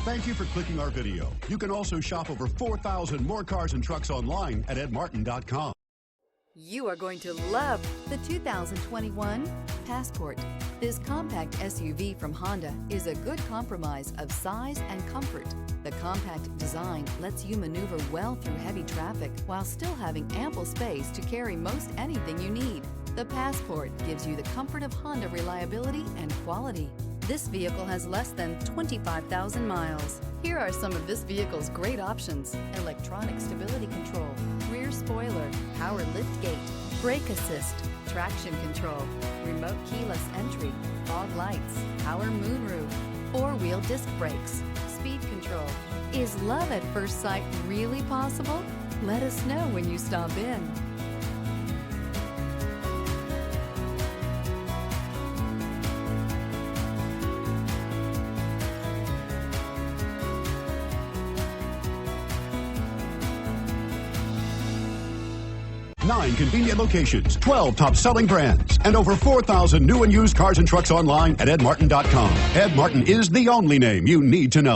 Thank you for clicking our video. You can also shop over 4,000 more cars and trucks online at edmartin.com. You are going to love the 2021 Passport. This compact SUV from Honda is a good compromise of size and comfort. The compact design lets you maneuver well through heavy traffic while still having ample space to carry most anything you need. The Passport gives you the comfort of Honda reliability and quality. This vehicle has less than 25,000 miles. Here are some of this vehicle's great options: electronic stability control, rear spoiler, power liftgate, brake assist, traction control, remote keyless entry, fog lights, power moonroof, four-wheel disc brakes, speed control. Is love at first sight really possible? Let us know when you stop in. Nine convenient locations, 12 top-selling brands, and over 4,000 new and used cars and trucks online at edmartin.com. Ed Martin is the only name you need to know.